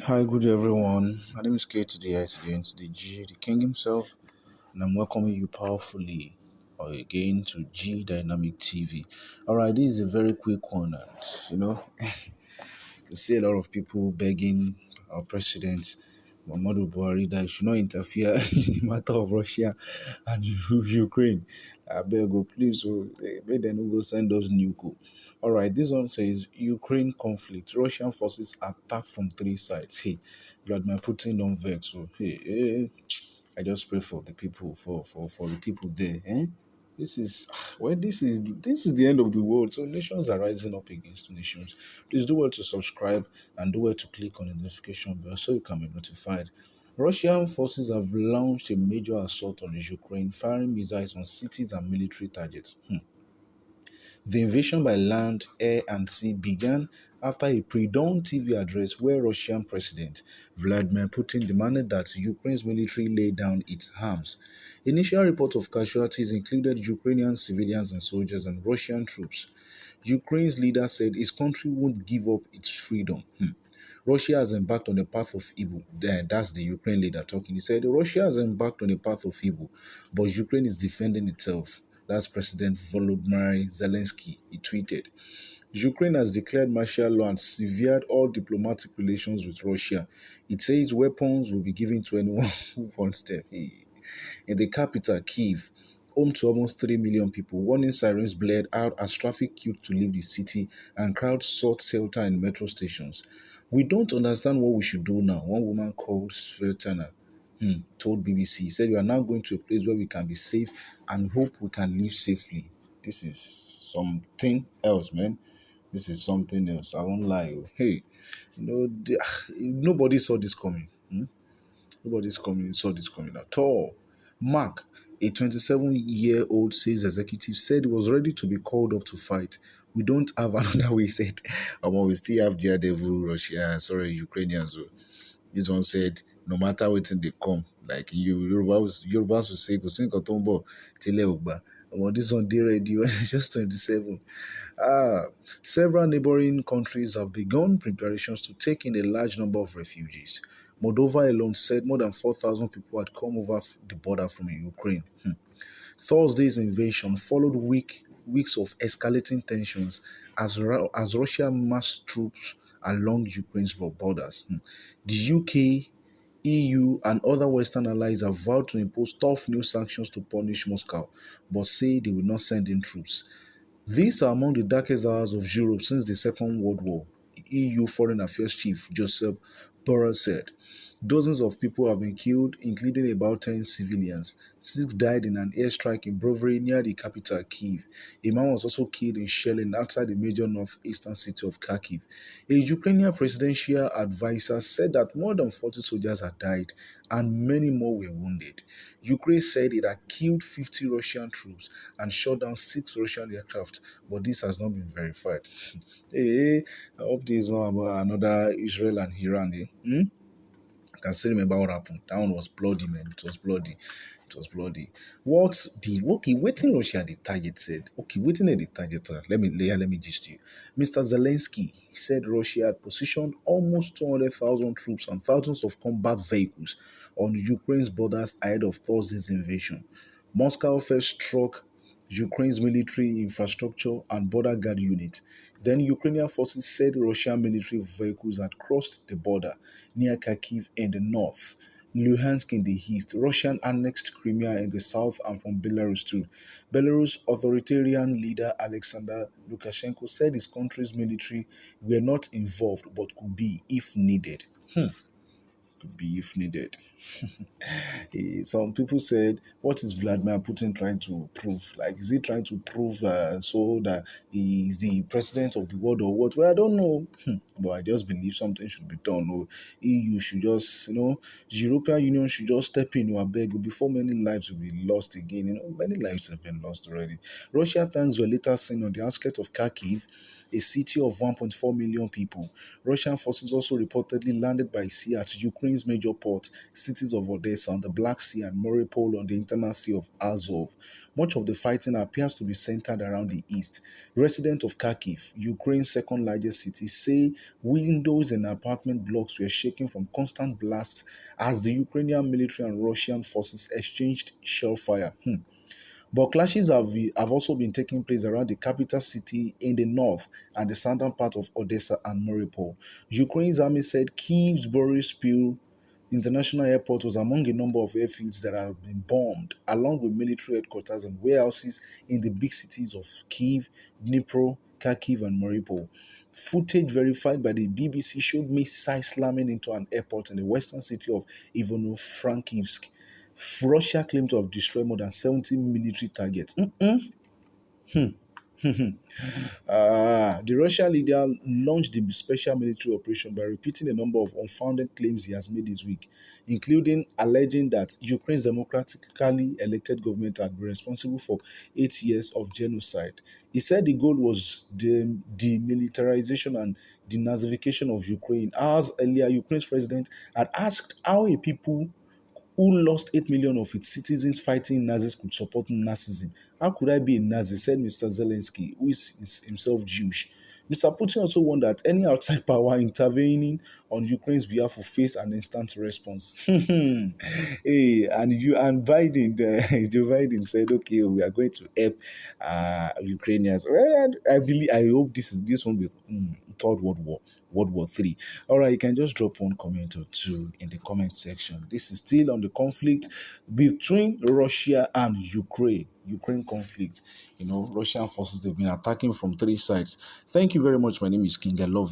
Hi, good everyone. My name is KTDI, the King himself, and I'm welcoming you powerfully again to G Dynamic TV. All right, this is a very quick one, and you see a lot of people begging our president Muhammadu Buhari that he should not interfere in the matter of Russia and Ukraine. I beg you, please, make them no go send us nuke. All right, this one says Ukraine conflict. Russian forces attack from three sides. Hey, Vladimir Putin don't vex. So I just pray for the people, for the people there. This is this is the end of the world. So nations are rising up against nations. Please do well to subscribe and do well to click on the notification bell so you can be notified. Russian forces have launched a major assault on Ukraine, firing missiles on cities and military targets. The invasion by land, air, and sea began after a pre-dawn TV address where Russian President Vladimir Putin demanded that Ukraine's military lay down its arms. Initial reports of casualties included Ukrainian civilians and soldiers and Russian troops. Ukraine's leader said his country won't give up its freedom. Russia has embarked on a path of evil. That's the Ukraine leader talking. He said Russia has embarked on a path of evil, but Ukraine is defending itself. That's President Volodymyr Zelensky. He tweeted. Ukraine has declared martial law and severed all diplomatic relations with Russia. It says weapons will be given to anyone who wants them. In the capital, Kyiv, home to almost 3 million people, warning sirens blared out as traffic queued to leave the city and crowds sought shelter in metro stations. We don't understand what we should do now, one woman called Svetlana told BBC. He said, we are now going to a place where we can be safe and hope we can live safely. This is something else, man. This is something else. I won't lie. Hey, nobody saw this coming. Saw this coming at all. Mark, a 27-year-old sales executive, said he was ready to be called up to fight. We don't have another way, he said. We still have Daredevil, Russia, sorry, Ukrainians. This one said, no matter what they come, like Yorubas will say, go sing Kotombo, Tele Ogba. This one, they ready, it's just 27. Ah, several neighboring countries have begun preparations to take in a large number of refugees. Moldova alone said more than 4,000 people had come over the border from Ukraine. Thursday's invasion followed weeks of escalating tensions as Russia massed troops along Ukraine's borders. The UK, EU, and other Western allies have vowed to impose tough new sanctions to punish Moscow, but say they will not send in troops. These are among the darkest hours of Europe since the Second World War, EU Foreign Affairs Chief Joseph Borrell said. Dozens of people have been killed, including about 10 civilians. Six died in an airstrike in Brovary near the capital, Kyiv. A man was also killed in shelling outside the major northeastern city of Kharkiv. A Ukrainian presidential advisor said that more than 40 soldiers had died and many more were wounded. Ukraine said it had killed 50 Russian troops and shot down 6 Russian aircraft, but this has not been verified. Hey, I hope this is not about another Israel and Iran. I can still remember what happened. That one was bloody, man. It was bloody. It was bloody. Waiting Russia the target said. Okay, waiting at the target. Let me gist you. Mr. Zelensky said Russia had positioned almost 200,000 troops and thousands of combat vehicles on Ukraine's borders ahead of Thursday's invasion. Moscow first struck Ukraine's military infrastructure and border guard units. Then Ukrainian forces said Russian military vehicles had crossed the border near Kharkiv in the north, Luhansk in the east, Russian annexed Crimea in the south, and from Belarus too. Belarus authoritarian leader Alexander Lukashenko said his country's military were not involved but could be if needed. Could be if needed. Some people said, what is Vladimir Putin trying to prove? Like, is he trying to prove so that he is the president of the world or what? Well, I don't know. But I just believe something should be done. Or EU should just, the European Union should just step in, I beg, before many lives will be lost again. Many lives have been lost already. Russian tanks were later seen on the outskirts of Kharkiv a city of 1.4 million people. Russian forces also reportedly landed by sea at Ukraine's major port, cities of Odessa on the Black Sea and Mariupol on the internal sea of Azov. Much of the fighting appears to be centered around the east. Residents of Kharkiv, Ukraine's second largest city, say windows in apartment blocks were shaking from constant blasts as the Ukrainian military and Russian forces exchanged shell fire. But clashes have also been taking place around the capital city in the north and the southern part of Odessa and Mariupol. Ukraine's army said Kyiv's Boryspil International Airport was among a number of airfields that have been bombed, along with military headquarters and warehouses in the big cities of Kyiv, Dnipro, Kharkiv, and Mariupol. Footage verified by the BBC showed missiles slamming into an airport in the western city of Ivano-Frankivsk. Russia claimed to have destroyed more than 70 military targets. The Russian leader launched the special military operation by repeating a number of unfounded claims he has made this week, including alleging that Ukraine's democratically elected government had been responsible for 8 years of genocide. He said the goal was the demilitarization and denazification of Ukraine. Hours earlier, Ukraine's president had asked how a people who lost 8 million of its citizens fighting Nazis could support Nazism. How could I be a Nazi? Said Mr. Zelensky, who is himself Jewish. Mr. Putin also warned that any outside power intervening on Ukraine's behalf will face an instant response. Hey, and Biden, Joe Biden said, "Okay, we are going to help Ukrainians." Well, I believe, I hope this one with Third World War, World War Three. All right, you can just drop one comment or two in the comment section. This is still on the conflict between Russia and Ukraine. Ukraine conflict. Russian forces, they've been attacking from three sides. Thank you very much. My name is King. I love